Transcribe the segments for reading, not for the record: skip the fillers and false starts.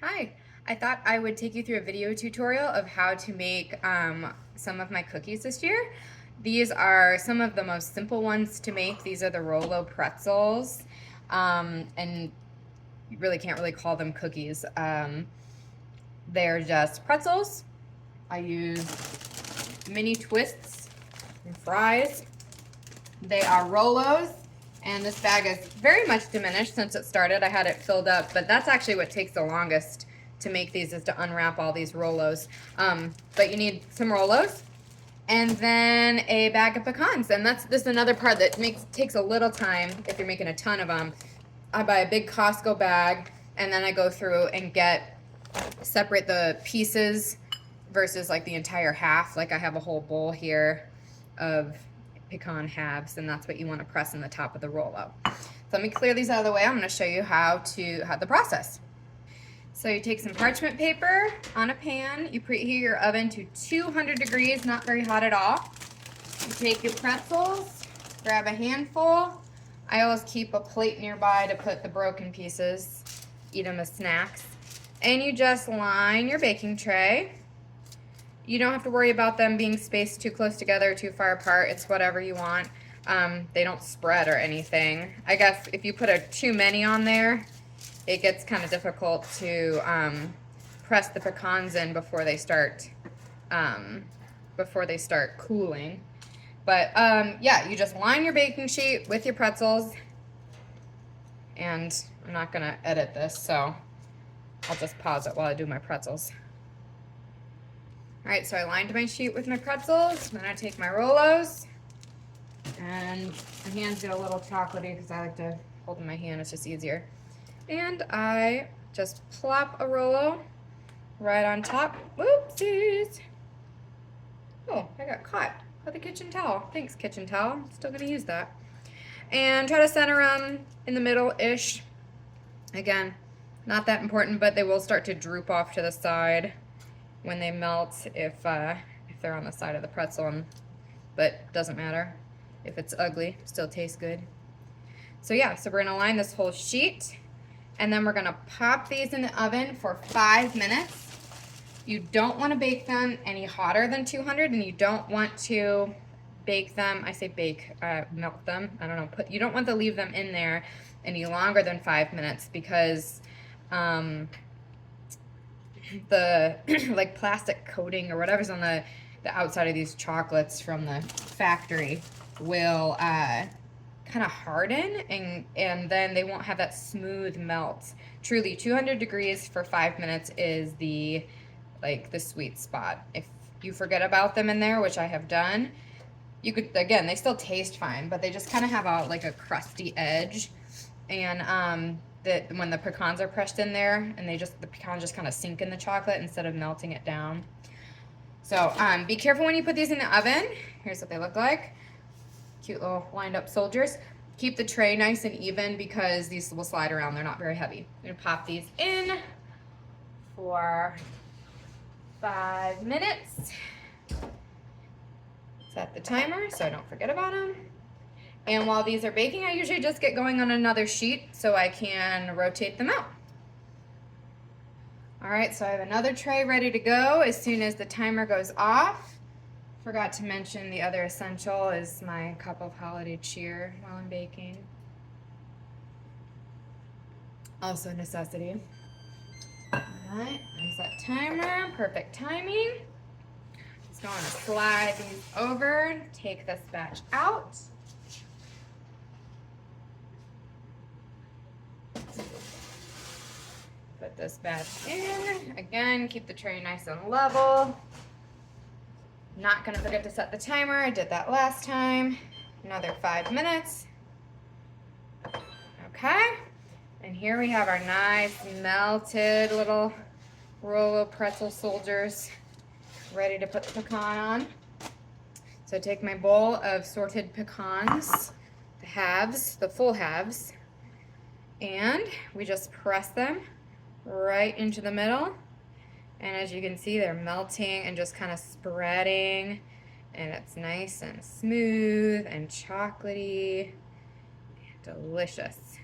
Hi, I thought I would take you through a video tutorial of how to make some of my cookies this year. These are some of the most simple ones to make. These are the Rolo Pretzels, and you really can't really call them cookies. They're just pretzels. I use mini twists and fries. They are Rolos, and this bag is very much diminished since it started. I had it filled up, but that's actually what takes the longest to make these, is to unwrap all these Rolos. But you need some Rolos and then a bag of pecans, and this is another part that takes a little time if you're making a ton of them. I buy a big Costco bag, and then I go through and separate the pieces versus like the entire half. Like I have a whole bowl here of pecan halves, and that's what you want to press in the top of the Rolo. So let me clear these out of the way. I'm going to show you how the process. So you take some parchment paper on a pan, you preheat your oven to 200 degrees, not very hot at all. You take your pretzels, grab a handful. I always keep a plate nearby to put the broken pieces, eat them as snacks. And you just line your baking tray. You don't have to worry about them being spaced too close together or too far apart. It's whatever you want. They don't spread or anything. I guess if you put too many on there, it gets kind of difficult to press the pecans in before they start cooling. But yeah, you just line your baking sheet with your pretzels, and I'm not gonna edit this, so I'll just pause it while I do my pretzels. All right, so I lined my sheet with my pretzels. Then I take my Rolos, and my hands get a little chocolatey because I like to hold in my hand. It's just easier. And I just plop a Rolo right on top. Whoopsies! Oh, I got caught with a kitchen towel. Thanks, kitchen towel. I'm still gonna use that. And try to center them in the middle-ish. Again, not that important, but they will start to droop off to the side when they melt if they're on the side of the pretzel, but doesn't matter. If it's ugly, still tastes good. So yeah, so we're gonna line this whole sheet, and then we're gonna pop these in the oven for 5 minutes. You don't wanna bake them any hotter than 200, and you don't want to bake them, I say bake, melt them, I don't know, you don't want to leave them in there any longer than 5 minutes because the like plastic coating or whatever's on the outside of these chocolates from the factory will kind of harden, and then they won't have that smooth melt. Truly, 200 degrees for 5 minutes is the sweet spot. If you forget about them in there, which I have done, you could, again, they still taste fine, but they just kind of have a crusty edge, and that when the pecans are pressed in there, and the pecans just kind of sink in the chocolate instead of melting it down. So be careful when you put these in the oven. Here's what they look like. Cute little lined up soldiers. Keep the tray nice and even because these will slide around. They're not very heavy. I'm gonna pop these in for 5 minutes. Set the timer so I don't forget about them. And while these are baking, I usually just get going on another sheet so I can rotate them out. All right, so I have another tray ready to go as soon as the timer goes off. Forgot to mention the other essential is my cup of holiday cheer while I'm baking. Also a necessity. All right, there's that timer, perfect timing. Just going to slide these over, take this batch out. Put this batch in. Again, keep the tray nice and level. Not gonna forget to set the timer. I did that last time. Another 5 minutes. Okay. And here we have our nice melted little Rolo pretzel soldiers ready to put the pecan on. So I take my bowl of sorted pecans, the halves, the full halves, and we just press them right into the middle, and as you can see, they're melting and just kind of spreading, and it's nice and smooth and chocolatey and delicious.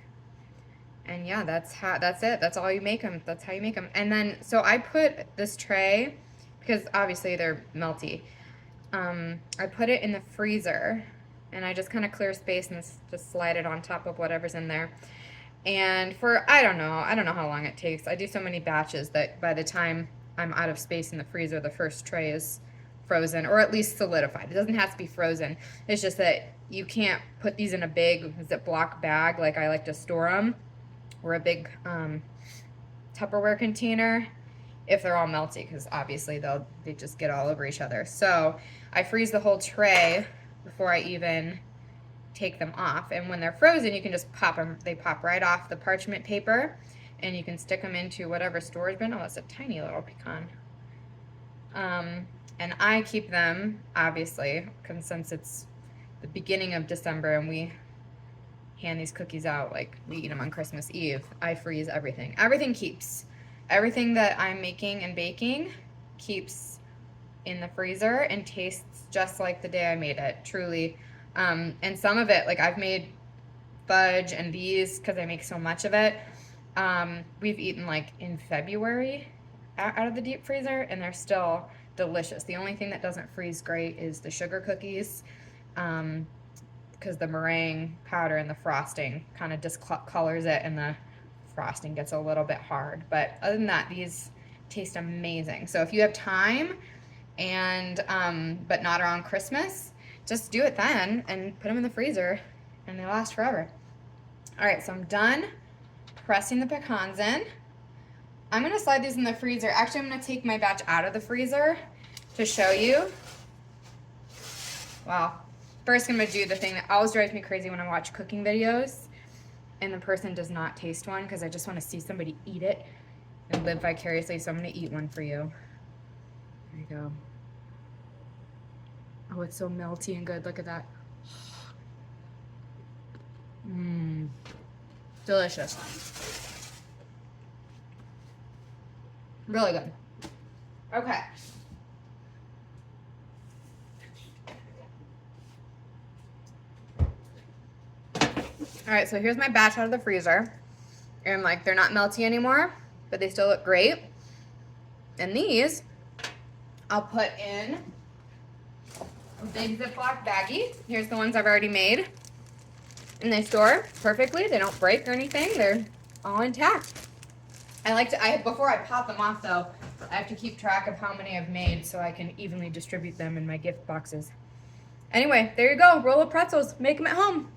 And yeah, that's it. That's all you make them. That's how you make them. And then, so I put this tray, because obviously they're melty. I put it in the freezer, and I just kind of clear space and just slide it on top of whatever's in there. And for, I don't know how long it takes. I do so many batches that by the time I'm out of space in the freezer, the first tray is frozen, or at least solidified. It doesn't have to be frozen. It's just that you can't put these in a big Ziploc bag like I like to store them, or a big Tupperware container if they're all melty, because obviously they just get all over each other. So I freeze the whole tray before I even take them off, and when they're frozen, you can just pop them. They pop right off the parchment paper, and you can stick them into whatever storage bin. Oh, that's a tiny little pecan. And I keep them, obviously, since it's the beginning of December and we hand these cookies out, like we eat them on Christmas Eve, I freeze everything. Everything keeps. Everything that I'm making and baking keeps in the freezer and tastes just like the day I made it, truly. And some of it, like I've made fudge and these, because I make so much of it, we've eaten like in February out of the deep freezer, and they're still delicious. The only thing that doesn't freeze great is the sugar cookies, because the meringue powder and the frosting kind of discolors it, and the frosting gets a little bit hard. But other than that, these taste amazing. So if you have time and but not around Christmas, just do it then and put them in the freezer, and they last forever. All right, so I'm done pressing the pecans in. I'm gonna slide these in the freezer. Actually, I'm gonna take my batch out of the freezer to show you. Wow. First, I'm gonna do the thing that always drives me crazy when I watch cooking videos and the person does not taste one, because I just want to see somebody eat it and live vicariously. So I'm gonna eat one for you. There you go. Oh, it's so melty and good. Look at that. Mmm. Delicious. Really good. Okay. All right, so here's my batch out of the freezer. And like, they're not melty anymore, but they still look great. And these, I'll put in a big Ziploc baggie. Here's the ones I've already made. And they store perfectly. They don't break or anything. They're all intact. Before I pop them off though, I have to keep track of how many I've made so I can evenly distribute them in my gift boxes. Anyway, there you go. Rolo Pretzels. Make them at home.